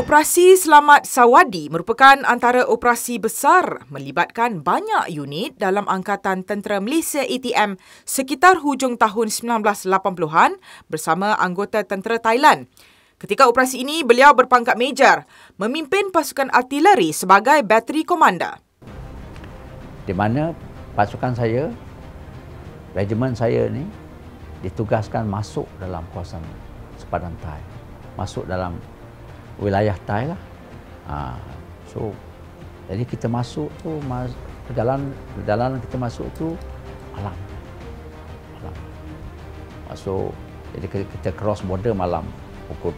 Operasi Selamat Sawadi merupakan antara operasi besar melibatkan banyak unit dalam Angkatan Tentera Malaysia ATM sekitar hujung tahun 1980-an bersama anggota tentera Thailand. Ketika operasi ini, beliau berpangkat Major, memimpin pasukan artileri sebagai bateri komander. Di mana pasukan saya, regimen saya ni ditugaskan masuk dalam kawasan sepadan Thai, masuk dalam wilayah Thai lah. So, jadi kita masuk tu, perjalanan kita masuk tu malam. Masuk, jadi kita cross border malam, pukul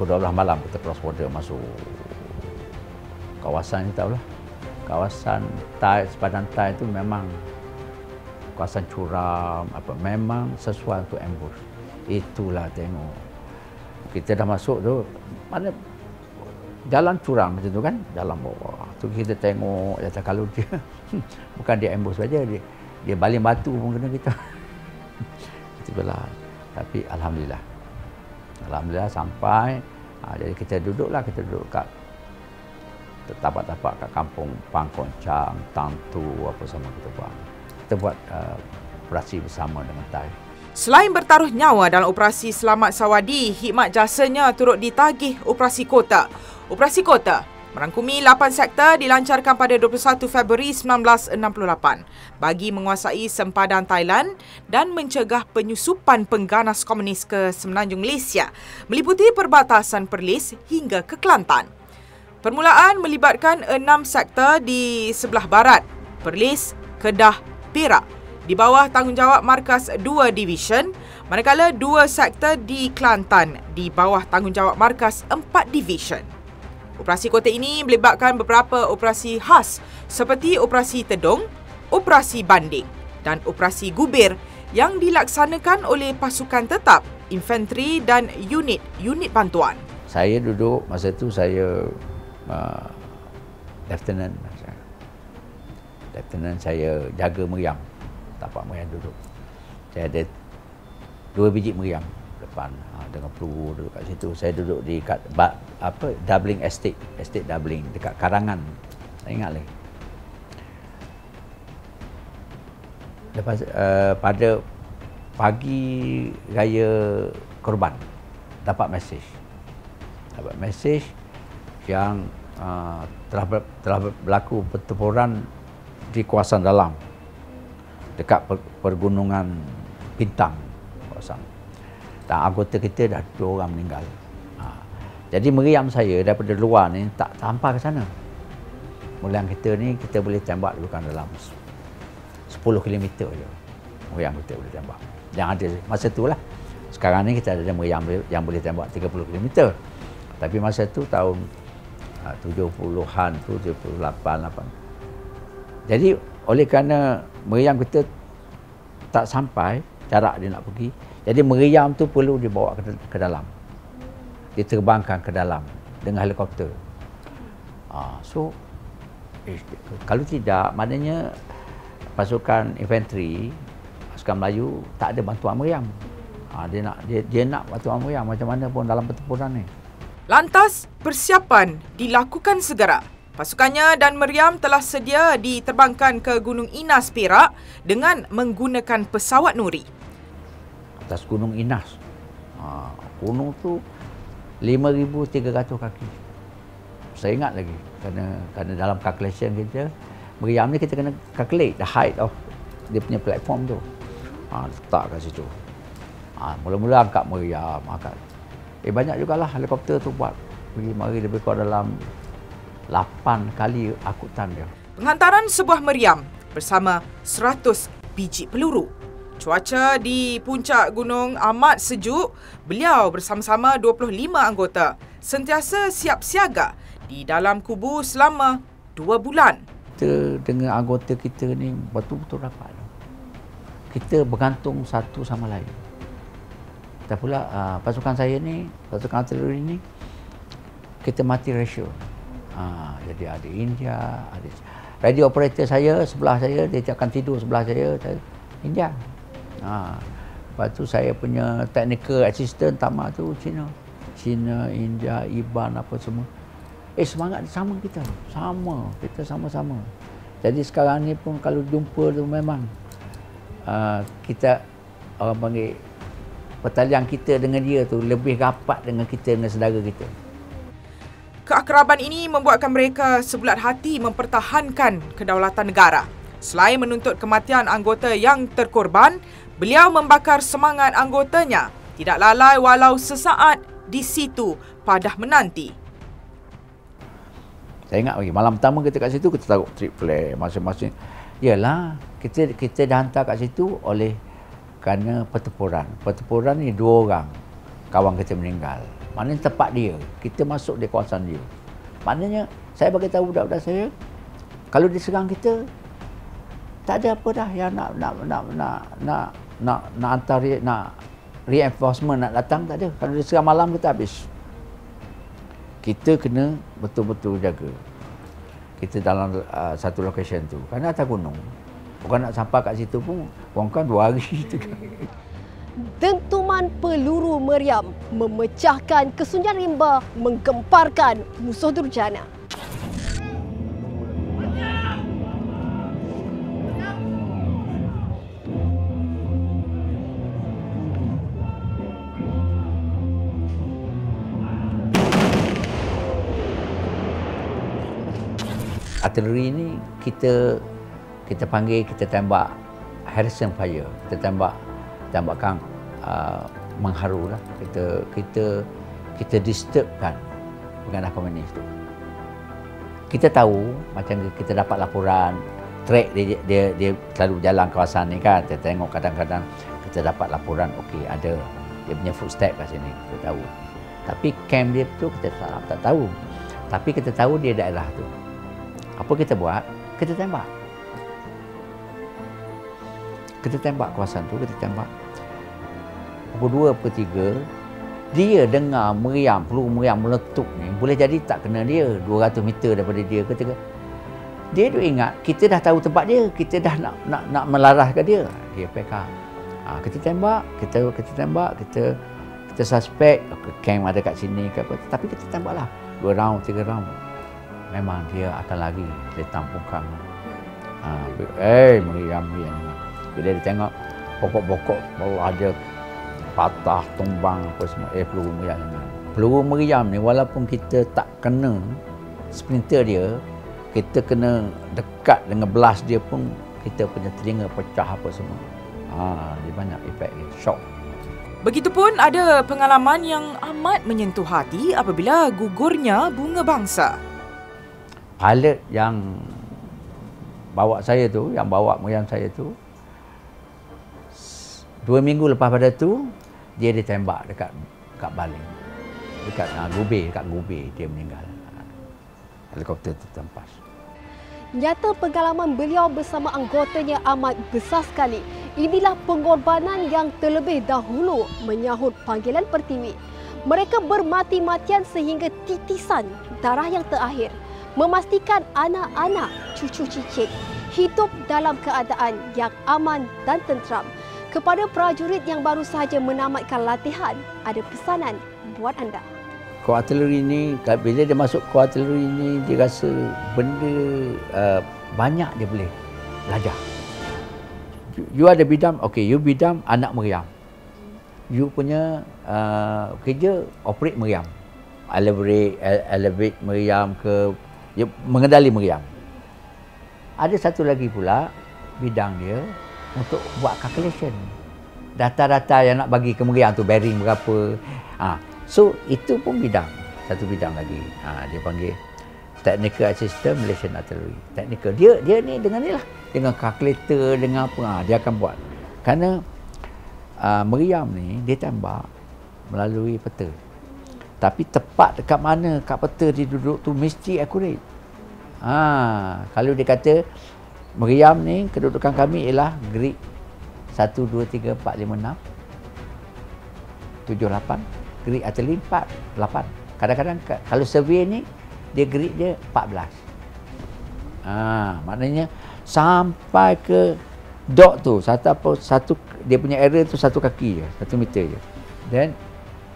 12 malam kita cross border masuk kawasan ni, tahulah. Kawasan Thai, sepadan Thai tu memang kawasan curam, memang sesuai untuk ambush. Itulah tengok. Kita dah masuk tu, mana jalan curang macam tu kan, jalan bawah. Tu kita tengok, kalau dia bukan dia ambush saja, dia baling batu pun kena kita. Itulah. Tapi alhamdulillah sampai. Jadi kita duduk kat tapak-tapak kat kampung Pangkoncang, Tangtu, apa sama kita buat. Kita buat operasi bersama dengan Thai. Selain bertaruh nyawa dalam operasi Selamat Sawadi, khidmat jasanya turut ditagih Operasi Kota. Operasi Kota merangkumi 8 sektor dilancarkan pada 21 Februari 1968 bagi menguasai sempadan Thailand dan mencegah penyusupan pengganas komunis ke Semenanjung Malaysia, meliputi perbatasan Perlis hingga ke Kelantan. Permulaan melibatkan 6 sektor di sebelah barat, Perlis, Kedah, Perak, di bawah tanggungjawab Markas 2 Division, manakala 2 sektor di Kelantan di bawah tanggungjawab Markas 4 Division. Operasi Kota ini melibatkan beberapa operasi khas seperti Operasi Tedong, Operasi Banding dan Operasi Gubir yang dilaksanakan oleh pasukan tetap, infanteri dan unit bantuan. Saya duduk, masa tu saya Lieutenant saya jaga meriam. Tapak meriam duduk. Saya ada 2 biji meriam depan dengan peluru duduk kat situ. Saya duduk di kat Doubling Estate Doubling dekat Karangan. Saya ingat lagi. Lepas pada pagi raya Korban dapat mesej yang telah berlaku pertempuran di kawasan dalam dekat pergunungan Bintang kawasan. Dan anggota kita dah 2 orang meninggal. Jadi meriam saya daripada luar ni tak sampai ke sana. Meriam kita ni kita boleh tembak bukan dalam 10 km je. Meriam kita boleh tembak. Yang ada masa tu lah. Sekarang ni kita ada meriam yang boleh tembak 30 km. Tapi masa tu tahun 70-an tu, 78. Jadi oleh kerana meriam kita tak sampai jarak dia nak pergi, jadi meriam tu perlu dibawa ke dalam, diterbangkan ke dalam dengan helikopter. So kalau tidak, maknanya pasukan infanteri, pasukan Melayu tak ada bantuan meriam. Dia nak bantuan meriam macam mana pun dalam pertempuran ni. Lantas, persiapan dilakukan segera. Pasukannya dan meriam telah sedia diterbangkan ke Gunung Inas, Perak dengan menggunakan pesawat nuri. Atas Gunung Inas. Gunung tu 5,300 kaki. Saya ingat lagi kerana dalam calculation kita, meriam ni kita kena calculate the height of dia punya platform tu. Letak kat situ. Mula-mula angkat meriam, banyak jugalah helikopter tu buat pergi mari lebih kurang dalam 8 kali angkutan dia. Penghantaran sebuah meriam bersama 100 biji peluru. Cuaca di puncak gunung amat sejuk. Beliau bersama-sama 25 anggota sentiasa siap siaga di dalam kubu selama 2 bulan. Kita dengan anggota kita ni betul-betul rapat. Kita bergantung satu sama lain. Dan pula pasukan saya ni, pasukan artileri ni, kita mati ratio. Jadi ada India, ada radio operator saya sebelah saya, dia akan tidur sebelah saya India. Lepas tu saya punya technical assistant Tama tu Cina. China, India, Iban apa semua. Semangat sama kita. Sama. Kita sama-sama. Jadi sekarang ni pun kalau jumpa tu memang kita orang panggil pertalian kita dengan dia tu lebih rapat dengan kita dengan saudara kita. Keakraban ini membuatkan mereka sebulat hati mempertahankan kedaulatan negara. Selain menuntut kematian anggota yang terkorban, beliau membakar semangat anggotanya tidak lalai walau sesaat di situ padah menanti. Saya ingat lagi, malam pertama kita kat situ, kita taruh trip flare masing-masing. Yalah, kita dah hantar kat situ oleh kerana pertempuran. Pertempuran ni 2 orang kawan kita meninggal. Maknanya tempat dia, kita masuk di kawasan dia. Maknanya saya bagi tahu budak-budak saya, kalau diserang kita, tak ada apa dah yang nak hantar reinforcement nak datang, tak ada. Kalau diserang malam kita habis. Kita kena betul-betul jaga. Kita dalam satu location tu. Kerana atas gunung. Bukan nak sampai kat situ pun, orang kan 2 hari. Dentuman peluru meriam memecahkan kesunyian rimba, menggemparkan musuh durjana. Artileri ni kita panggil, kita tembak Harrison fire, kita tembakan mengharu lah. Kita disturbkan penganah komunis tu. Kita tahu macam kita dapat laporan track dia selalu jalan kawasan ni kan. Kita tengok kadang-kadang kita dapat laporan okey ada dia punya footstep kat sini, kita tahu. Tapi camp dia tu kita tak tahu. Tapi kita tahu dia daerah tu. Apa kita buat? Kita tembak. Kita tembak kawasan tu, kita tembak. Pukul 2, pukul 3, dia dengar meriam, peluru meriam meletup ni. Boleh jadi tak kena dia, 200 meter daripada dia. Dia tu ingat, kita dah tahu tempat dia, kita dah nak melaraskan dia. Dia PK. Kita tembak, kita tembak, kita suspek, camp ada kat sini ke apa. Tapi kita tembaklah 2 round, 3 round. Memang dia akan lari, dia tampungkan. Meriam. Bila dia tengok pokok-pokok baru ada patah, tumbang apa semua. Peluru meriam. Peluru meriam ni walaupun kita tak kena splinter dia, kita kena dekat dengan blast dia pun kita punya telinga pecah apa semua. Dia banyak efek dia, shock. Begitupun ada pengalaman yang amat menyentuh hati apabila gugurnya bunga bangsa. Pilot yang bawa saya tu, yang bawa meriam saya tu, 2 minggu lepas pada tu, dia ditembak dekat Baling. Dekat Gubei dia meninggal. Helikopter tu terhempas. Nyata pengalaman beliau bersama anggotanya amat besar sekali. Inilah pengorbanan yang terlebih dahulu menyahut panggilan Pertiwi. Mereka bermati-matian sehingga titisan darah yang terakhir. Memastikan anak-anak, cucu cicit hidup dalam keadaan yang aman dan tentram. Kepada prajurit yang baru sahaja menamatkan latihan, ada pesanan buat anda. Kor artileri ni, bila dia masuk kor artileri ni, dia rasa benda banyak dia boleh belajar. You ada bidam, okey, you bidam anak meriam. You punya kerja operate meriam. Elevate meriam ke, dia mengendali meriam. Ada satu lagi pula bidang dia untuk buat calculation. Data-data yang nak bagi ke meriam tu, bearing berapa. So itu pun bidang, satu bidang lagi. Dia panggil Technical Assistant Malaysian Artillery. Technical. Dia ni dengan ni lah. Dengan calculator, dengan apa. Dia akan buat. Kerana meriam ni dia tembak melalui peta. Tapi tepat dekat mana kat peta dia duduk tu mesti accurate. Kalau dia kata meriam ni kedudukan kami ialah grid 1, 2, 3, 4, 5, 6 7, 8. Grid artillery 4, 8. Kadang-kadang kalau survey ni dia grid dia 14. Maknanya sampai ke dot tu satu dia punya area tu 1 kaki je, 1 meter je. Then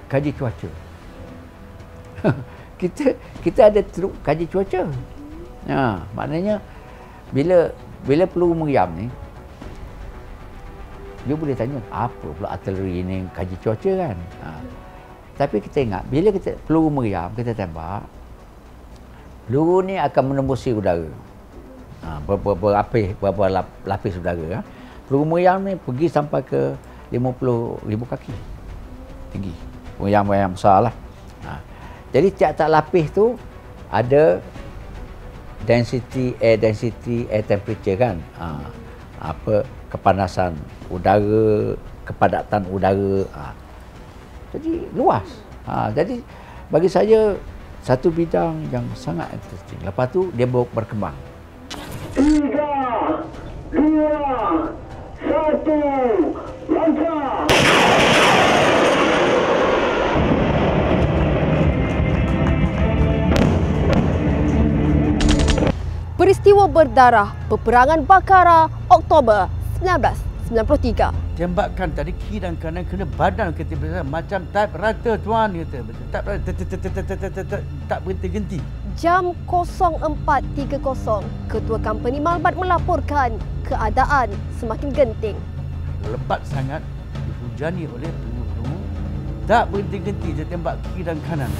kaji cuaca. kita ada teruk kaji cuaca. Maknanya bila peluru meriam ni, dia boleh tanya apa pula artileri ni kaji cuaca kan. Tapi kita ingat bila peluru meriam kita tembak, peluru ni akan menembusi udara. Berapa lapis udara. Peluru meriam ni pergi sampai ke 50,000 kaki tinggi. Meriam besar lah. Jadi tiap-tiap lapis tu ada air temperature kan. Kepanasan udara, kepadatan udara. Jadi luas. Jadi bagi saya satu bidang yang sangat interesting. Lepas tu dia berkembang. 3, 2, 1, lancar! Peristiwa berdarah Peperangan Bakara Oktober 1993. Tembakan tadi kiri dan kanan kena badan kita macam type rata tuan kata. Tak tak berhenti-henti. Jam 04.30, Ketua Company Malbat melaporkan keadaan semakin genting. Lebat sangat, dihujani oleh peluru. Tak berhenti-henti dia tembak kiri dan kanan.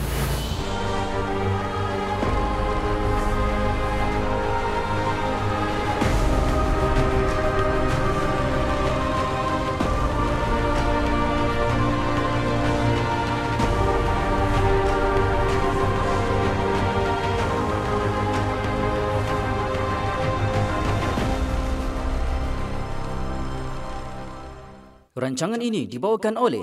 Rancangan ini dibawakan oleh